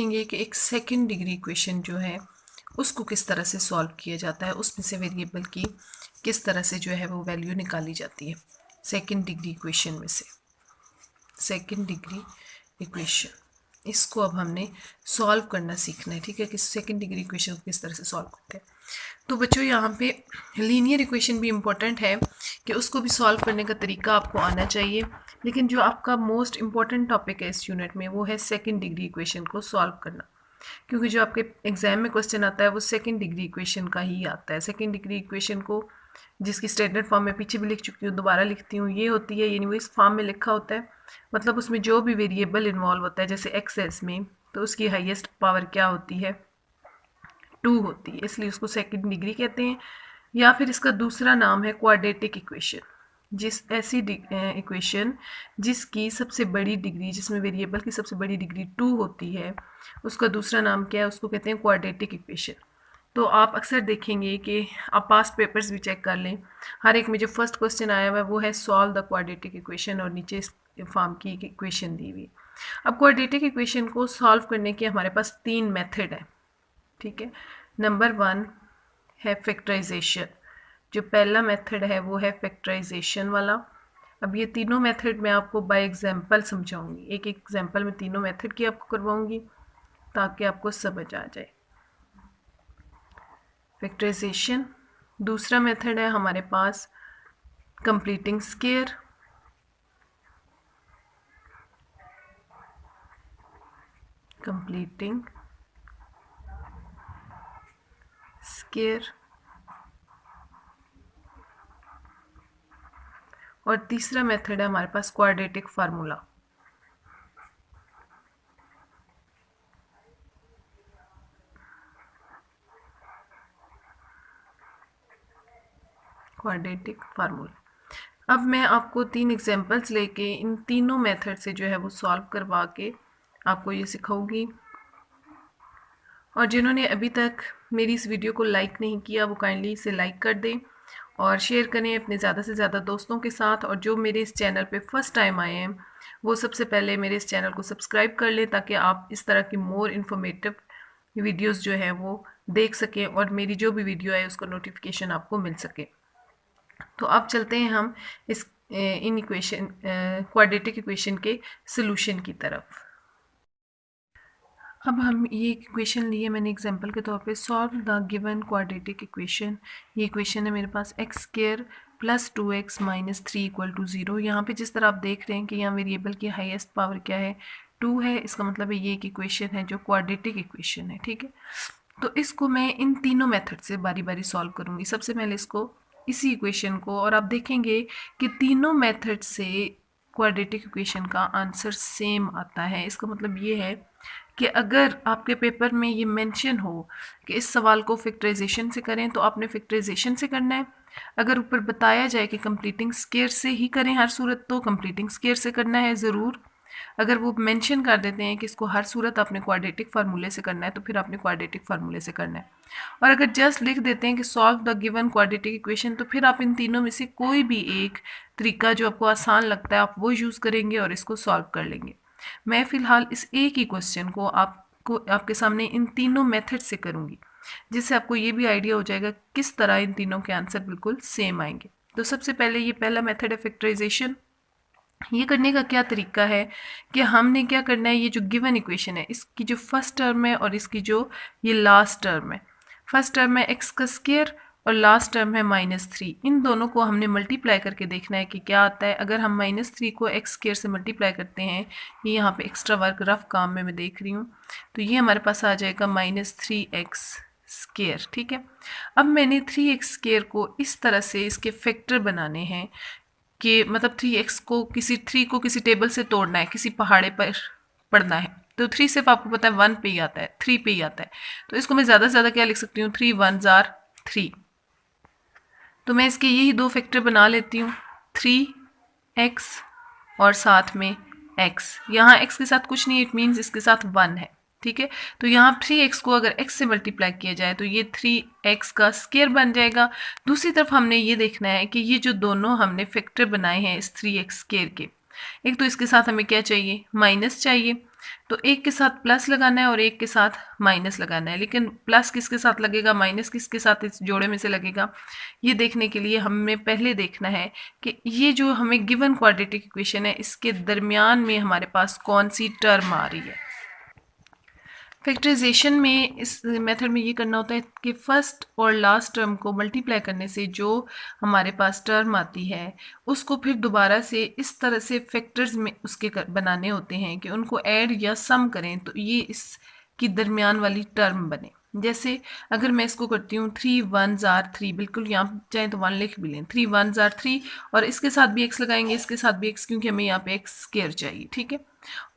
देखेंगे कि एक सेकंड डिग्री इक्वेशन जो है उसको किस तरह से सॉल्व किया जाता है, उसमें से वेरिएबल की किस तरह से जो है वो वैल्यू निकाली जाती है सेकंड डिग्री इक्वेशन में से। सेकंड डिग्री इक्वेशन इसको अब हमने सॉल्व करना सीखना है, ठीक है, कि सेकंड डिग्री इक्वेशन को किस तरह से सॉल्व करते हैं। तो बच्चों यहाँ पे लीनियर इक्वेशन भी इम्पोर्टेंट है कि उसको भी सॉल्व करने का तरीका आपको आना चाहिए, लेकिन जो आपका मोस्ट इम्पॉर्टेंट टॉपिक है इस यूनिट में वो है सेकंड डिग्री इक्वेशन को सॉल्व करना, क्योंकि जो आपके एग्जाम में क्वेश्चन आता है वो सेकंड डिग्री इक्वेशन का ही आता है। सेकंड डिग्री इक्वेशन को जिसकी स्टैंडर्ड फॉर्म में पीछे भी लिख चुकी हूँ, दोबारा लिखती हूँ, ये होती है, यानी वो इस फॉर्म में लिखा होता है, मतलब उसमें जो भी वेरिएबल इन्वॉल्व होता है, जैसे एक्स है इसमें, तो उसकी हाईएस्ट पावर क्या होती है, 2 होती है, इसलिए उसको सेकंड डिग्री कहते हैं। या फिर इसका दूसरा नाम है क्वाड्रेटिक इक्वेशन, जिस ऐसी इक्वेशन जिसकी सबसे बड़ी डिग्री, जिसमें वेरिएबल की सबसे बड़ी डिग्री 2 होती है, उसका दूसरा नाम क्या है, उसको कहते हैं क्वाड्रेटिक इक्वेशन। तो आप अक्सर देखेंगे कि आप पास्ट पेपर्स भी चेक कर लें, हर एक में जो फर्स्ट क्वेश्चन आया हुआ है वो है सॉल्व द क्वाड्रेटिक इक्वेशन, और नीचे इस फॉर्म की इक्वेशन दी हुई। अब क्वाड्रेटिक इक्वेशन को सॉल्व करने के हमारे पास 3 मेथड हैं, ठीक है। नंबर 1 है फैक्टराइजेशन, जो पहला मेथड है वो है फैक्टराइजेशन वाला। अब ये तीनों मेथड मैं आपको बाय एग्जांपल समझाऊंगी, एक एक एग्जांपल में तीनों मेथड की आपको करवाऊंगी ताकि आपको समझ आ जाए। फैक्टराइजेशन। दूसरा मेथड है हमारे पास कंप्लीटिंग स्क्वायर, कंप्लीटिंग स्क्वायर, और तीसरा मेथड है हमारे पास क्वाड्रेटिक फार्मूला। Quadratic formula. अब मैं आपको 3 एग्जांपल्स लेके इन तीनों मेथड से जो है वो सॉल्व करवा के आपको ये सिखाऊंगी। और जिन्होंने अभी तक मेरी इस वीडियो को लाइक नहीं किया वो काइंडली इसे लाइक कर दें और शेयर करें अपने ज़्यादा से ज़्यादा दोस्तों के साथ। और जो मेरे इस चैनल पे फर्स्ट टाइम आए हैं वो सबसे पहले मेरे इस चैनल को सब्सक्राइब कर लें, ताकि आप इस तरह की मोर इन्फॉर्मेटिव वीडियोस जो है वो देख सकें और मेरी जो भी वीडियो है उसका नोटिफिकेशन आपको मिल सके। तो अब चलते हैं हम इस इन इक्वेशन क्वाड्रेटिक इक्वेशन के सोल्यूशन की तरफ। अब हम ये इक्वेशन लिए मैंने एग्जांपल के तौर पे, solve the given quadratic equation. ये इक्वेशन है मेरे पास x square plus 2x minus 3 equal to 0। यहाँ पे जिस तरह आप देख रहे हैं कि यहाँ वेरिएबल की हाईएस्ट पावर क्या है, 2 है, इसका मतलब है ये एक इक्वेशन है जो क्वाड्रेटिक इक्वेशन है, ठीक है। तो इसको मैं इन तीनों मेथड से बारी बारी सॉल्व करूँगी। सबसे पहले इसको इसी इक्वेशन को, और आप देखेंगे कि तीनों मेथड से क्वाड्रेटिक इक्वेशन का आंसर सेम आता है। इसका मतलब ये है कि अगर आपके पेपर में ये मेंशन हो कि इस सवाल को फैक्टराइजेशन से करें तो आपने फैक्टराइजेशन से करना है। अगर ऊपर बताया जाए कि कंप्लीटिंग स्क्वायर से ही करें हर सूरत, तो कंप्लीटिंग स्क्वायर से करना है ज़रूर। अगर वो मेंशन कर देते हैं कि इसको हर सूरत आपने क्वाड्रेटिक फार्मूले से करना है तो फिर आपने क्वाड्रेटिक फार्मूले से करना है। और अगर जस्ट लिख देते हैं कि solve the given quadratic equation, तो फिर आप इन तीनों में से कोई भी एक तरीका जो आपको आसान लगता है आप वो यूज़ करेंगे और इसको सॉल्व कर लेंगे। मैं फ़िलहाल इस एक ही क्वेश्चन को आपके सामने इन तीनों मेथड से करूँगी, जिससे आपको ये भी आइडिया हो जाएगा किस तरह इन तीनों के आंसर बिल्कुल सेम आएंगे। तो सबसे पहले ये पहला मेथड है फैक्टराइजेशन। ये करने का क्या तरीका है कि हमने क्या करना है, ये जो गिवन इक्वेशन है इसकी जो फर्स्ट टर्म है और इसकी जो ये लास्ट टर्म है, फर्स्ट टर्म है एक्स का स्क्वायर और लास्ट टर्म है -3, इन दोनों को हमने मल्टीप्लाई करके देखना है कि क्या आता है। अगर हम -3 को एक्स स्क्वायर से मल्टीप्लाई करते हैं, ये यहाँ पे एक्स्ट्रा वर्क रफ काम में मैं देख रही हूँ, तो ये हमारे पास आ जाएगा -3x स्क्वायर, ठीक है। अब मैंने 3x स्क्वायर को इस तरह से इसके फैक्टर बनाने हैं कि मतलब 3x को किसी टेबल से तोड़ना है, किसी पहाड़े पर पढ़ना है, तो 3 सिर्फ आपको पता है 1 पे ही आता है, 3 पे ही आता है, तो इसको मैं ज़्यादा से ज़्यादा क्या लिख सकती हूँ, 3 1s are 3। तो मैं इसके यही दो फैक्टर बना लेती हूँ, 3x और साथ में x। यहाँ x के साथ कुछ नहीं, इट मीन्स इसके साथ 1 है, ठीक है। तो यहाँ 3x को अगर x से मल्टीप्लाई किया जाए तो ये 3x का स्क्वायर बन जाएगा। दूसरी तरफ हमने ये देखना है कि ये जो दोनों हमने फैक्टर बनाए हैं इस 3x स्क्वायर के, एक तो इसके साथ हमें क्या चाहिए, माइनस चाहिए, तो एक के साथ प्लस लगाना है और एक के साथ माइनस लगाना है, लेकिन प्लस किसके साथ लगेगा, माइनस किसके साथ इस जोड़े में से लगेगा, ये देखने के लिए हमें पहले देखना है कि ये जो हमें गिवन क्वाड्रेटिक इक्वेशन है इसके दरमियान में हमारे पास कौन सी टर्म आ रही है। फैक्टराइजेशन में इस मेथड में ये करना होता है कि फर्स्ट और लास्ट टर्म को मल्टीप्लाई करने से जो हमारे पास टर्म आती है उसको फिर दोबारा से इस तरह से फैक्टर्स में उसके बनाने होते हैं कि उनको ऐड या सम करें तो ये इसकी दरमियान वाली टर्म बने। जैसे अगर मैं इसको करती हूँ 3 1s are 3, बिल्कुल यहाँ चाहे तो 1 लिख भी लें, 3 1s are 3 और इसके साथ भी x लगाएंगे, इसके साथ भी x, क्योंकि हमें यहाँ पे x स्क्वायर चाहिए, ठीक है।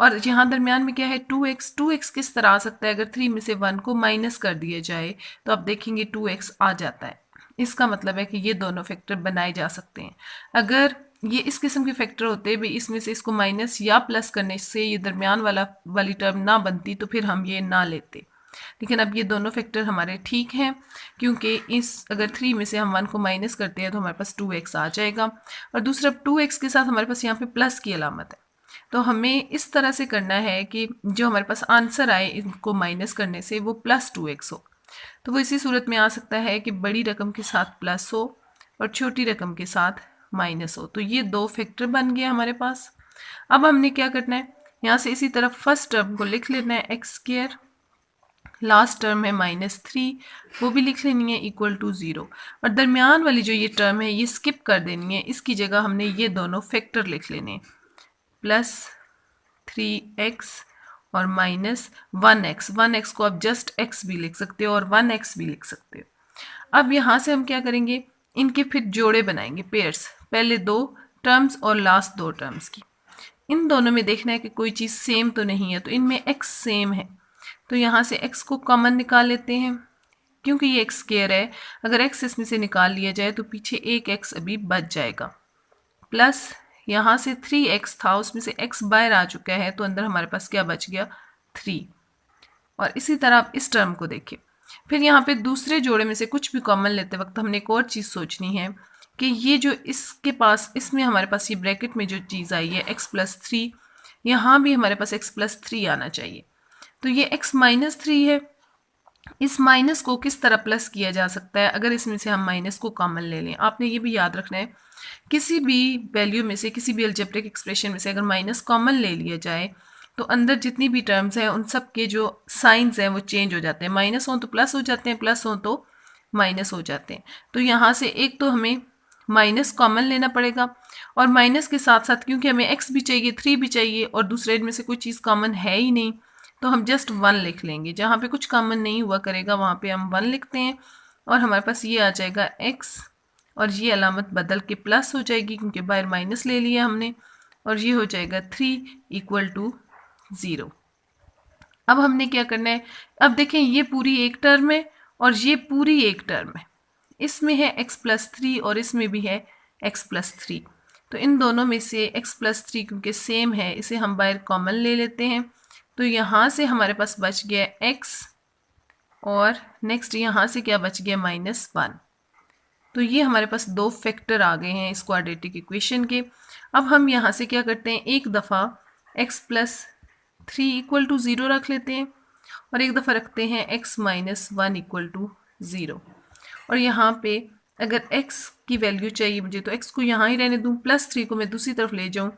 और यहाँ दरमियान में क्या है 2x किस तरह आ सकता है, अगर 3 में से 1 को माइनस कर दिया जाए तो आप देखेंगे 2x आ जाता है। इसका मतलब है कि ये दोनों फैक्टर बनाए जा सकते हैं। अगर ये इस किस्म के फैक्टर होते भी इसमें से इसको माइनस या प्लस करने से ये दरमियान वाली टर्म ना बनती तो फिर हम ये ना लेते, लेकिन अब ये दोनों फैक्टर हमारे ठीक हैं क्योंकि इस अगर 3 में से हम 1 को माइनस करते हैं तो हमारे पास 2x आ जाएगा और दूसरा 2x के साथ हमारे पास यहाँ पे प्लस की अलामत है। तो हमें इस तरह से करना है कि जो हमारे पास आंसर आए इनको माइनस करने से वो +2x हो। तो वो इसी सूरत में आ सकता है कि बड़ी रकम के साथ प्लस हो और छोटी रकम के साथ माइनस हो। तो ये दो फैक्टर बन गए हमारे पास। अब हमने क्या करना है, यहाँ से इसी तरफ फर्स्ट टर्म को लिख लेना है x², लास्ट टर्म है -3 वो भी लिख लेनी है इक्वल टू 0 और दरमियान वाली जो ये टर्म है ये स्किप कर देनी है, इसकी जगह हमने ये दोनों फैक्टर लिख लेने +3x और -1x। 1x को आप जस्ट x भी लिख सकते हो और 1x भी लिख सकते हो। अब यहाँ से हम क्या करेंगे, इनके फिर जोड़े बनाएंगे, पेयर्स, पहले दो टर्म्स और लास्ट दो टर्म्स की। इन दोनों में देखना है कि कोई चीज़ सेम तो नहीं है, तो इनमें x सेम है तो यहाँ से x को कॉमन निकाल लेते हैं क्योंकि ये x स्क्वायर है। अगर x इसमें से निकाल लिया जाए तो पीछे एक x अभी बच जाएगा, प्लस यहाँ से 3x था उसमें से x बाहर आ चुका है तो अंदर हमारे पास क्या बच गया 3। और इसी तरह आप इस टर्म को देखिए। फिर यहाँ पे दूसरे जोड़े में से कुछ भी कॉमन लेते वक्त हमने एक और चीज़ सोचनी है कि ये जो इसके पास इसमें हमारे पास ये ब्रैकेट में जो चीज़ आई है x+3, यहाँ भी हमारे पास x+3 आना चाहिए। तो ये x-3 है, इस माइनस को किस तरह प्लस किया जा सकता है, अगर इसमें से हम माइनस को कॉमन ले लें। आपने ये भी याद रखना है किसी भी वैल्यू में से किसी भी अलजेब्रिक एक्सप्रेशन में से अगर माइनस कॉमन ले लिया जाए तो अंदर जितनी भी टर्म्स हैं उन सब के जो साइंस हैं वो चेंज हो जाते हैं, माइनस हो तो प्लस हो जाते हैं, प्लस हो तो माइनस हो जाते हैं। तो यहाँ से एक तो हमें माइनस कॉमन लेना पड़ेगा और माइनस के साथ साथ क्योंकि हमें x भी चाहिए 3 भी चाहिए और दूसरे में से कोई चीज़ कॉमन है ही नहीं तो हम जस्ट 1 लिख लेंगे। जहाँ पे कुछ कॉमन नहीं हुआ करेगा वहाँ पे हम 1 लिखते हैं और हमारे पास ये आ जाएगा x और ये अलामत बदल के प्लस हो जाएगी क्योंकि बाहर माइनस ले लिया हमने और ये हो जाएगा 3 इक्वल टू 0। अब हमने क्या करना है, अब देखें ये पूरी एक टर्म है और ये पूरी एक टर्म है, इसमें है x+3 और इसमें भी है x+3। तो इन दोनों में से x+3 क्योंकि सेम है इसे हम बाहर कॉमन ले लेते हैं तो यहाँ से हमारे पास बच गया x और नेक्स्ट यहाँ से क्या बच गया -1। तो ये हमारे पास दो फैक्टर आ गए हैं इस क्वाड्रेटिक इक्वेशन के। अब हम यहाँ से क्या करते हैं, एक दफ़ा x+3 इक्वल टू 0 रख लेते हैं और एक दफ़ा रखते हैं x-1 इक्वल टू 0 और यहाँ पे अगर x की वैल्यू चाहिए मुझे तो x को यहाँ ही रहने दूँ, +3 को मैं दूसरी तरफ ले जाऊँ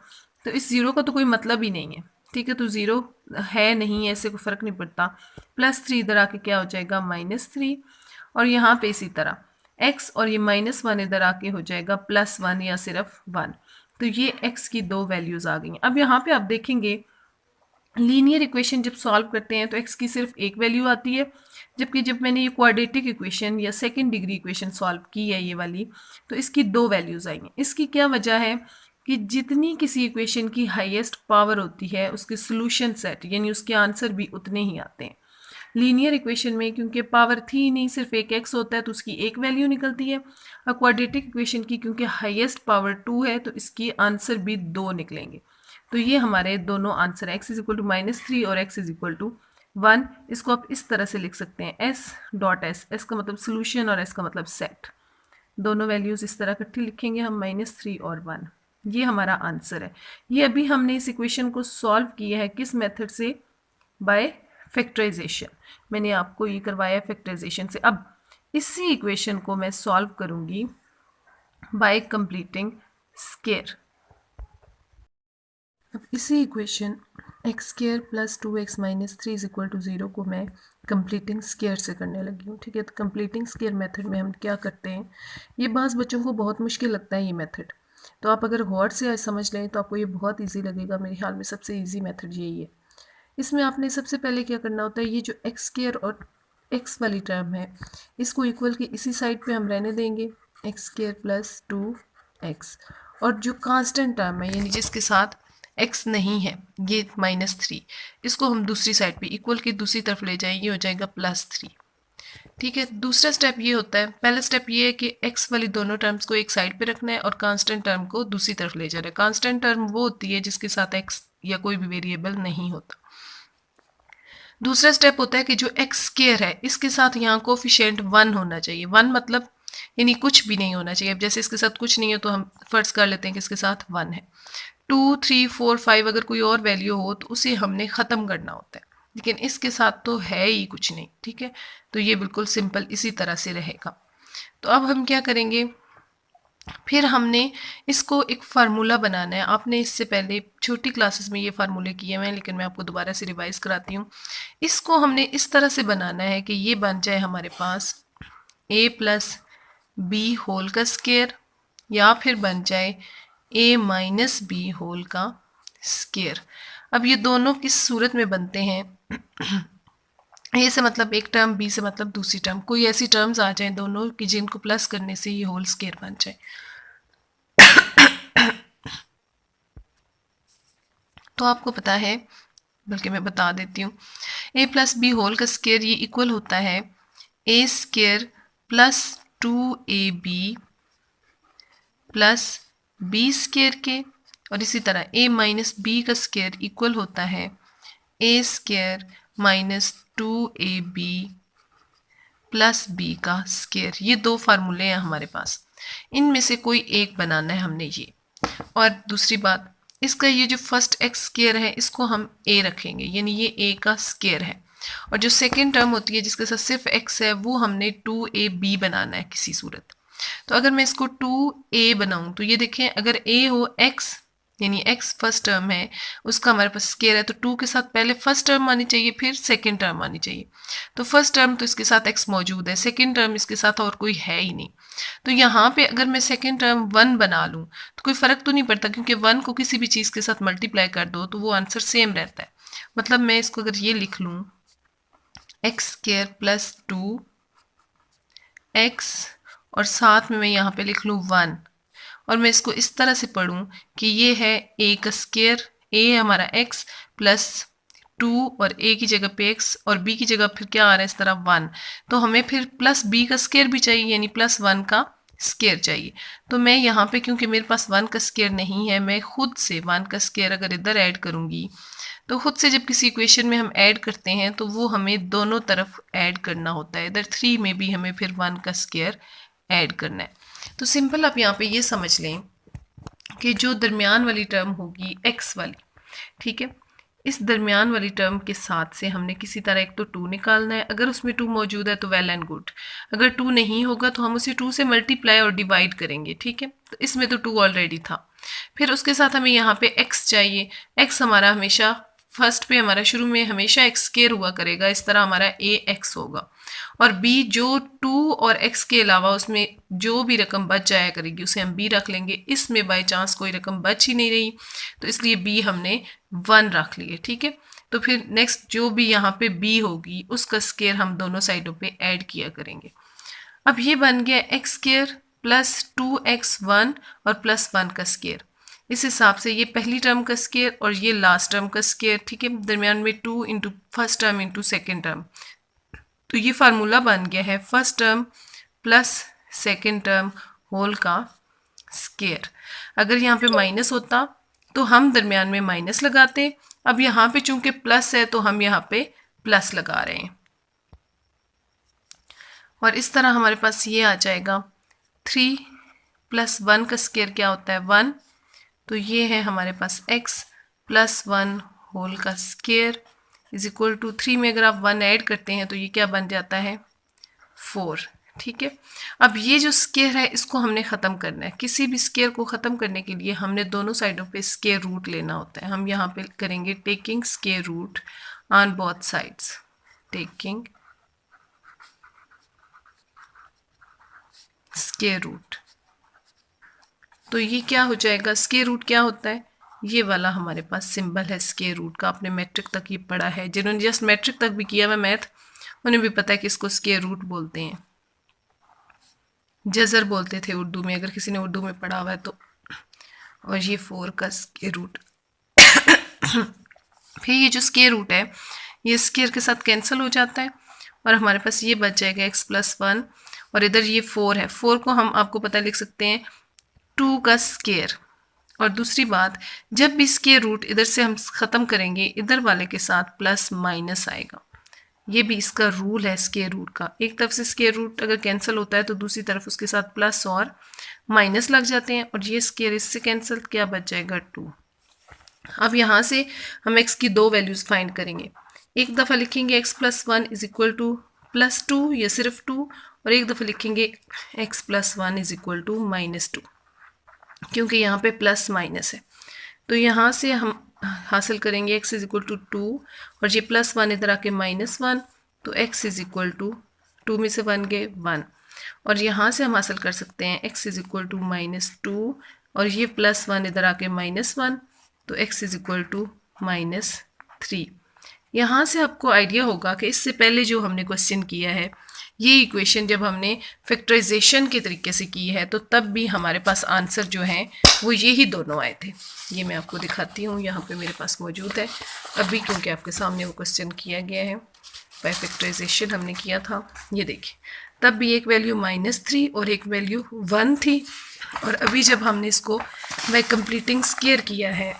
तो इस 0 का तो कोई मतलब ही नहीं है, ठीक है। तो 0 है नहीं है, ऐसे कोई फ़र्क नहीं पड़ता। +3 इधर आके क्या हो जाएगा -3 और यहाँ पे इसी तरह x और ये -1 इधर आके हो जाएगा +1 या सिर्फ 1। तो ये x की दो वैल्यूज़ आ गई हैं। अब यहाँ पे आप देखेंगे लीनियर इक्वेशन जब सॉल्व करते हैं तो x की सिर्फ एक वैल्यू आती है, जबकि जब मैंने ये क्वाड्रेटिक इक्वेशन या सेकंड डिग्री इक्वेशन सॉल्व की है ये वाली तो इसकी दो वैल्यूज़ आई हैं। इसकी क्या वजह है कि जितनी किसी इक्वेशन की हाईएस्ट पावर होती है उसके सोल्यूशन सेट यानी उसके आंसर भी उतने ही आते हैं। लीनियर इक्वेशन में क्योंकि पावर थी नहीं, सिर्फ एक x होता है तो उसकी एक वैल्यू निकलती है और क्वाड्रेटिक इक्वेशन की क्योंकि हाईएस्ट पावर 2 है तो इसकी आंसर भी 2 निकलेंगे। तो ये हमारे दोनों आंसर है, x इज इक्वल टू -3 और x इज इक्वल टू 1। इसको आप इस तरह से लिख सकते हैं s.s, s का मतलब सोल्यूशन और s का मतलब सेट। दोनों वैल्यूज़ इस तरह इकट्ठी लिखेंगे हम -3 और 1। ये हमारा आंसर है। ये अभी हमने इस इक्वेशन को सॉल्व किया है किस मेथड से, बाय फैक्टराइजेशन। मैंने आपको ये करवाया फैक्टराइजेशन से। अब इसी इक्वेशन को मैं सॉल्व करूँगी बाय कंप्लीटिंग स्क्वायर। अब इसी equation x square plus 2x minus 3 is equal to 0 को मैं कंप्लीटिंग स्क्वायर से करने लगी हूँ। ठीक है, तो कंप्लीटिंग स्क्वायर मेथड में हम क्या करते हैं, ये बाज़ बच्चों को बहुत मुश्किल लगता है ये मेथड, तो आप अगर गौर से आज समझ लें तो आपको ये बहुत ईजी लगेगा। मेरे ख्याल में सबसे ईजी मेथड यही है। इसमें आपने सबसे पहले क्या करना होता है, ये जो एक्स स्क्वायर और एक्स वाली टर्म है इसको इक्वल के इसी साइड पे हम रहने देंगे, एक्स स्क्वायर प्लस 2x, और जो कांस्टेंट टर्म है यानी जिसके साथ x नहीं है ये -3, इसको हम दूसरी साइड पे इक्वल की दूसरी तरफ ले जाएंगे, हो जाएगा +3। ठीक है, दूसरा स्टेप ये होता है, पहला स्टेप ये है कि x वाली दोनों टर्म्स को एक साइड पे रखना है और कांस्टेंट टर्म को दूसरी तरफ ले जाना है। कांस्टेंट टर्म वो होती है जिसके साथ x या कोई भी वेरिएबल नहीं होता। दूसरा स्टेप होता है कि जो एक्स स्क्वायर है इसके साथ यहाँ कोफिशिएंट 1 होना चाहिए। 1 मतलब यानी कुछ भी नहीं होना चाहिए। अब जैसे इसके साथ कुछ नहीं है तो हम फर्ज कर लेते हैं कि इसके साथ 1 है। 2, 3, 4, 5 अगर कोई और वैल्यू हो तो उसे हमने ख़त्म करना होता है, लेकिन इसके साथ तो है ही कुछ नहीं। ठीक है, तो ये बिल्कुल सिंपल इसी तरह से रहेगा। तो अब हम क्या करेंगे, फिर हमने इसको एक फार्मूला बनाना है। आपने इससे पहले छोटी क्लासेस में ये फार्मूले किए हुए हैं, लेकिन मैं आपको दोबारा से रिवाइज कराती हूँ। इसको हमने इस तरह से बनाना है कि ये बन जाए हमारे पास a प्लस बी होल का स्क्वायर, या फिर बन जाए a माइनस बी होल का स्क्वायर। अब ये दोनों किस सूरत में बनते हैं, ए से मतलब एक टर्म, बी से मतलब दूसरी टर्म, कोई ऐसी टर्म्स आ जाए दोनों कि जिनको प्लस करने से ये होल स्क्वायर बन जाए। तो आपको पता है, बल्कि मैं बता देती हूँ, a प्लस बी होल का स्क्वायर ये इक्वल होता है a square plus 2ab plus b square के, और इसी तरह a माइनस बी का स्क्वायर इक्वल होता है a square minus 2ab plus b का स्क्वायर। ये दो फार्मूले हैं हमारे पास, इनमें से कोई एक बनाना है हमने ये। और दूसरी बात, इसका ये जो फर्स्ट एक्स स्क्वायर है इसको हम a रखेंगे, यानी ये a का स्क्वायर है, और जो सेकेंड टर्म होती है जिसके साथ सिर्फ x है वो हमने 2ab बनाना है किसी सूरत। तो अगर मैं इसको 2a बनाऊं तो ये देखें, अगर a हो x यानी x फर्स्ट टर्म है उसका हमारे पास स्क्वायर है, तो 2 के साथ पहले फर्स्ट टर्म आनी चाहिए फिर सेकेंड टर्म आनी चाहिए। तो फर्स्ट टर्म तो इसके साथ x मौजूद है, सेकेंड टर्म इसके साथ और कोई है ही नहीं। तो यहाँ पे अगर मैं सेकेंड टर्म 1 बना लूँ तो कोई फ़र्क तो नहीं पड़ता, क्योंकि 1 को किसी भी चीज़ के साथ मल्टीप्लाई कर दो तो वो आंसर सेम रहता है। मतलब मैं इसको अगर ये लिख लूँ एक्स स्क्वायर प्लस 2x, और साथ में मैं यहाँ पे लिख लूँ 1, और मैं इसको इस तरह से पढ़ूँ कि ये है a का स्क्वायर, a हमारा x प्लस 2 और a की जगह पे x और b की जगह फिर क्या आ रहा है इस तरह 1, तो हमें फिर प्लस b का स्क्वायर भी चाहिए यानी प्लस 1 का स्क्वायर चाहिए। तो मैं यहाँ पे क्योंकि मेरे पास 1 का स्क्वायर नहीं है, मैं खुद से 1 का स्क्वायर अगर इधर ऐड करूँगी, तो खुद से जब किसी इक्वेशन में हम ऐड करते हैं तो वो हमें दोनों तरफ ऐड करना होता है। इधर 3 में भी हमें फिर 1 का स्क्वायर ऐड करना है। तो सिंपल आप यहाँ पे ये समझ लें कि जो दरमियान वाली टर्म होगी x वाली, ठीक है, इस दरमियान वाली टर्म के साथ से हमने किसी तरह एक तो 2 निकालना है। अगर उसमें 2 मौजूद है तो वेल एंड गुड, अगर 2 नहीं होगा तो हम उसे 2 से मल्टीप्लाई और डिवाइड करेंगे। ठीक है, तो इसमें तो 2 ऑलरेडी था। फिर उसके साथ हमें यहाँ पे x चाहिए। x हमारा हमेशा फर्स्ट पे हमारा शुरू में हमेशा एक्स स्क्वायर हुआ करेगा, इस तरह हमारा ax होगा, और b जो 2 और x के अलावा उसमें जो भी रकम बच जाया करेगी उसे हम b रख लेंगे। इसमें बाई चांस कोई रकम बच ही नहीं रही तो इसलिए b हमने 1 रख लिए। ठीक है, तो फिर नेक्स्ट जो भी यहाँ पे b होगी उसका स्क्वायर हम दोनों साइडों पे ऐड किया करेंगे। अब ये बन गया एक्स स्क्वायर प्लस 2x1 और प्लस 1 का स्क्वायर। इस हिसाब से ये पहली टर्म का स्क्वायर और ये लास्ट टर्म का स्क्वायर। ठीक है, दरमियान में 2 into first term into second term, तो ये फार्मूला बन गया है first term plus second term whole का स्क्वायर। अगर यहाँ पे माइनस होता तो हम दरमियान में माइनस लगाते, अब यहाँ पे चूंकि प्लस है तो हम यहाँ पे प्लस लगा रहे हैं, और इस तरह हमारे पास ये आ जाएगा 3 प्लस 1 का स्क्वायर क्या होता है 1, तो ये है हमारे पास x प्लस 1 होल का स्क्वायर। इज इक्वल टू 3 में अगर आप 1 ऐड करते हैं तो ये क्या बन जाता है 4। ठीक है, अब ये जो स्केयर है इसको हमने ख़त्म करना है। किसी भी स्केयर को ख़त्म करने के लिए हमने दोनों साइडों पे स्केयर रूट लेना होता है। हम यहाँ पे करेंगे taking square root on both sides, taking square root. तो ये क्या हो जाएगा, स्केयर रूट क्या होता है, ये वाला हमारे पास सिंबल है स्केयर रूट का। आपने मैट्रिक तक ये पढ़ा है, जिन्होंने जस्ट मैट्रिक तक भी किया हुआ मैथ उन्हें भी पता है कि इसको स्केयर रूट बोलते हैं, जजर बोलते थे उर्दू में, अगर किसी ने उर्दू में पढ़ा हुआ है तो। और ये 4 का स्केयर रूट। फिर ये जो स्केयर रूट है ये स्केयर के साथ कैंसिल हो जाता है और हमारे पास ये बच जाएगा x+1 और इधर ये 4 है। 4 को हम आपको पता लिख सकते हैं 2 का स्केयर। और दूसरी बात, जब भी स्केयर रूट इधर से हम ख़त्म करेंगे इधर वाले के साथ प्लस माइनस आएगा। ये भी इसका रूल है स्केयर रूट का। एक तरफ से स्केयर रूट अगर कैंसिल होता है तो दूसरी तरफ उसके साथ प्लस और माइनस लग जाते हैं और ये स्केयर इससे कैंसिल, क्या बच जाएगा 2। अब यहाँ से हम x की दो वैल्यूज़ फाइंड करेंगे। एक दफ़ा लिखेंगे x+1 इज इक्वल टू +2 या सिर्फ 2, और एक दफ़ा लिखेंगे x+1 इज इक्वल टू -2, क्योंकि यहाँ पे प्लस माइनस है। तो यहाँ से हम हासिल करेंगे x इज इक्वल टू 2 और ये +1 इधर आके -1, तो x इज इक्वल टू 2 में से 1 गए 1, और यहाँ से हम हासिल कर सकते हैं x इज इक्वल टू -2 और ये +1 इधर आके -1, तो x इज इक्वल टू -3। यहाँ से आपको आइडिया होगा कि इससे पहले जो हमने क्वेश्चन किया है ये इक्वेशन जब हमने फैक्टराइजेशन के तरीके से की है तो तब भी हमारे पास आंसर जो है वो यही दोनों आए थे। ये मैं आपको दिखाती हूँ, यहाँ पे मेरे पास मौजूद है अभी, क्योंकि आपके सामने वो क्वेश्चन किया गया है, बाय फैक्टराइजेशन हमने किया था। ये देखिए, तब भी एक वैल्यू -3 और एक वैल्यू 1 थी, और अभी जब हमने इसको बाय कंप्लीटिंग स्केयर किया है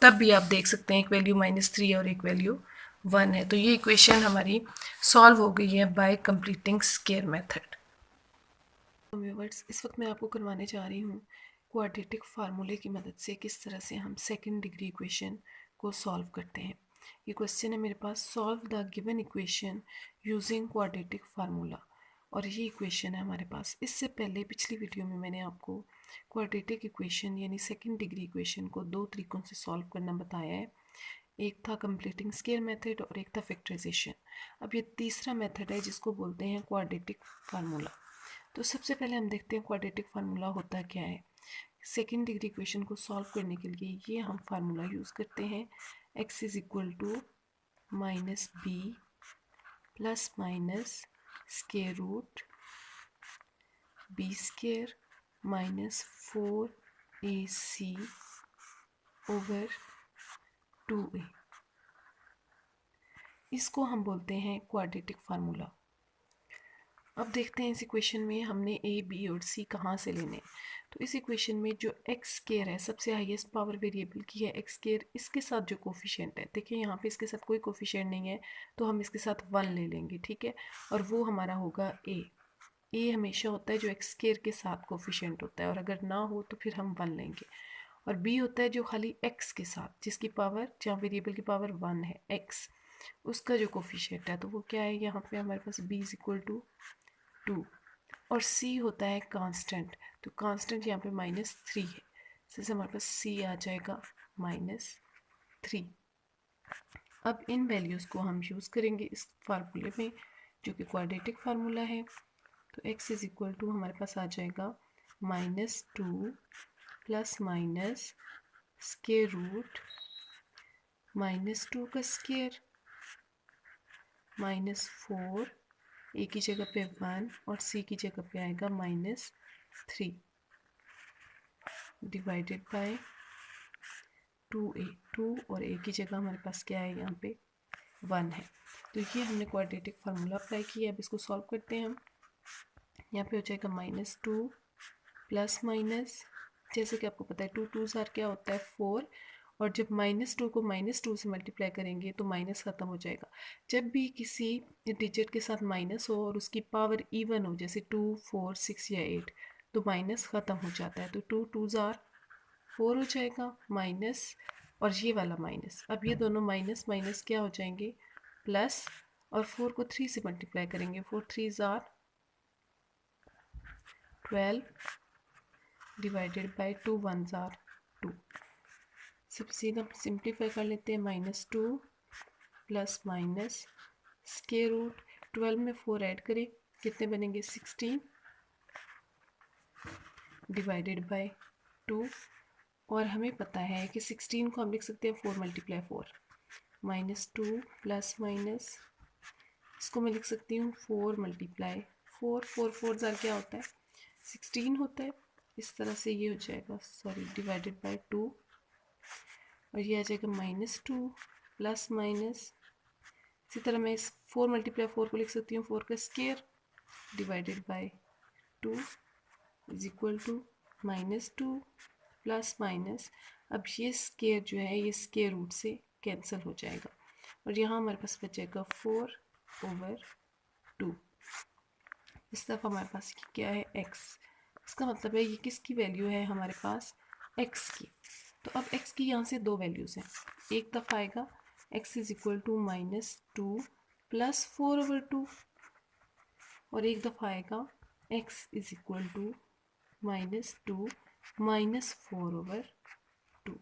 तब भी आप देख सकते हैं एक वैल्यू -3 और एक वैल्यू 1 है। तो ये इक्वेशन हमारी सॉल्व हो गई है bye completing square method. Viewers, इस वक्त मैं आपको करवाने जा रही हूँ क्वाड्रेटिक फार्मूले की मदद से किस तरह से हम सेकंड डिग्री इक्वेशन को सॉल्व करते हैं। ये क्वेश्चन है मेरे पास, solve the given equation using quadratic formula, और ये इक्वेशन है हमारे पास। इससे पहले पिछली वीडियो में मैंने आपको क्वाड्रेटिक इक्वेशन यानी सेकंड डिग्री इक्वेशन को दो तरीकों से सॉल्व करना बताया है। एक था कंप्लीटिंग स्केयर मेथड और एक था फैक्टराइजेशन। अब ये तीसरा मेथड है जिसको बोलते हैं क्वाड्रेटिक फार्मूला। तो सबसे पहले हम देखते हैं क्वाड्रेटिक फार्मूला होता क्या है। सेकेंड डिग्री इक्वेशन को सॉल्व करने के लिए ये हम फार्मूला यूज़ करते हैं, x is equal to -b plus minus square root b square minus 4ac over 2a। इसको हम बोलते हैं क्वाड्रेटिक फार्मूला। अब देखते हैं इस इक्वेशन में हमने ए बी और सी कहाँ से लेने। तो इस इक्वेशन में जो एक्स स्केयर है, सबसे हाईएस्ट पावर वेरिएबल की है एक्स स्केयर, इसके साथ जो कोफिशिएंट है, देखिए यहाँ पे इसके साथ कोई कोफिशिएंट नहीं है तो हम इसके साथ 1 ले लेंगे, ठीक है, और वो हमारा होगा ए हमेशा होता है जो एक्स स्केयर के साथ कोफिशिएंट होता है, और अगर ना हो तो फिर हम 1 लेंगे। और बी होता है जो खाली एक्स के साथ, जिसकी पावर, जहाँ वेरिएबल की पावर 1 है एक्स, उसका जो कोफिशिएंट है, तो वो क्या है, यहाँ पे हमारे पास b इज इक्वल टू 2, और c होता है कांस्टेंट, तो कांस्टेंट यहाँ पे -3 है, इससे हमारे पास c आ जाएगा -3। अब इन वैल्यूज़ को हम यूज़ करेंगे इस फार्मूले में जो कि क्वाड्रेटिक फार्मूला है। तो x इज इक्वल टू हमारे पास आ जाएगा -2 प्लस माइनस स्केयर रूट -2 का स्केयर -4, ए की जगह पे 1 और सी की जगह पे आएगा -3 डिवाइडेड बाय 2a। 2 और a की जगह हमारे पास क्या है, यहाँ पे 1 है। तो ये हमने क्वाड्रेटिक फार्मूला अप्लाई किया। अब इसको सॉल्व करते हैं हम। यहाँ पे हो जाएगा -2 प्लस माइनस, जैसे कि आपको पता है 2 2 ज़ार क्या होता है 4, और जब -2 को -2 से मल्टीप्लाई करेंगे तो माइनस ख़त्म हो जाएगा। जब भी किसी डिजिट के साथ माइनस हो और उसकी पावर इवन हो, जैसे 2 4 6 या 8, तो माइनस ख़त्म हो जाता है। तो 2 2 ज़ार 4 हो जाएगा, माइनस और ये वाला माइनस। अब ये दोनों माइनस माइनस क्या हो जाएंगे, प्लस, और 4 को 3 से मल्टीप्लाई करेंगे, 4 3 ज़ार 12 डिवाइडेड बाई 2 1 ज़ार 2। सब सीधा सिंप्लीफाई कर लेते हैं, -2 प्लस माइनस स्क्वायर रूट 12 में 4 ऐड करें, कितने बनेंगे 16 डिवाइडेड बाई 2। और हमें पता है कि 16 को हम लिख सकते हैं 4 × 4, -2 प्लस माइनस, इसको मैं लिख सकती हूँ 4 × 4, 4 4 ज़ार क्या होता है 16 होता है। इस तरह से ये हो जाएगा, सॉरी, डिवाइडेड बाई 2, और ये आ जाएगा -2 प्लस माइनस, इसी तरह मैं इस 4 × 4 को लिख सकती हूँ 4 का square divided by 2 is equal to -2 plus minus. अब ये स्क्वायर जो है ये स्क्वायर रूट से कैंसिल हो जाएगा, और यहाँ हमारे पास बचेगा 4/2। इस तरफ हमारे पास क्या है x, इसका मतलब है ये किसकी वैल्यू है हमारे पास x की। तो अब x की यहाँ से दो वैल्यूज़ हैं, एक दफ़ा आएगा x is equal to -2 plus 4/2, और एक दफ़ा आएगा x is equal to -2 minus 4/2।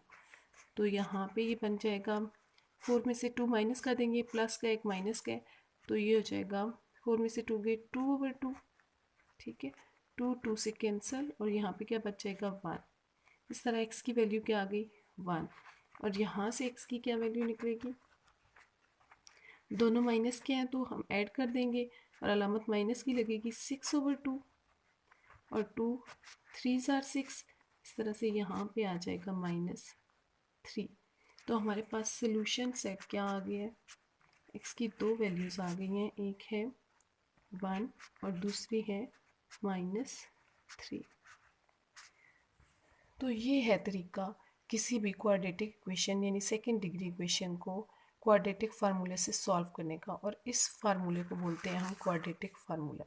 तो यहाँ पे ये बन जाएगा, 4 में से 2 माइनस कर देंगे, प्लस का एक माइनस का है, तो ये हो जाएगा 4 में से 2 गए 2/2, ठीक है, 2 2 से कैंसिल, और यहाँ पे क्या बच जाएगा 1। इस तरह x की वैल्यू क्या आ गई 1, और यहाँ से x की क्या वैल्यू निकलेगी, दोनों माइनस के हैं तो हम ऐड कर देंगे, और अलामत माइनस की लगेगी 6/2, और 2 3 ज़ार 6, इस तरह से यहाँ पे आ जाएगा -3। तो हमारे पास सोल्यूशन सेट क्या आ गया है, x की दो वैल्यूज़ आ गई हैं, एक है 1 और दूसरी है -3। तो ये है तरीका किसी भी क्वाड्रेटिक इक्वेशन यानी सेकंड डिग्री इक्वेशन को क्वाड्रेटिक फार्मूले से सॉल्व करने का, और इस फार्मूले को बोलते हैं हम क्वाड्रेटिक फार्मूला।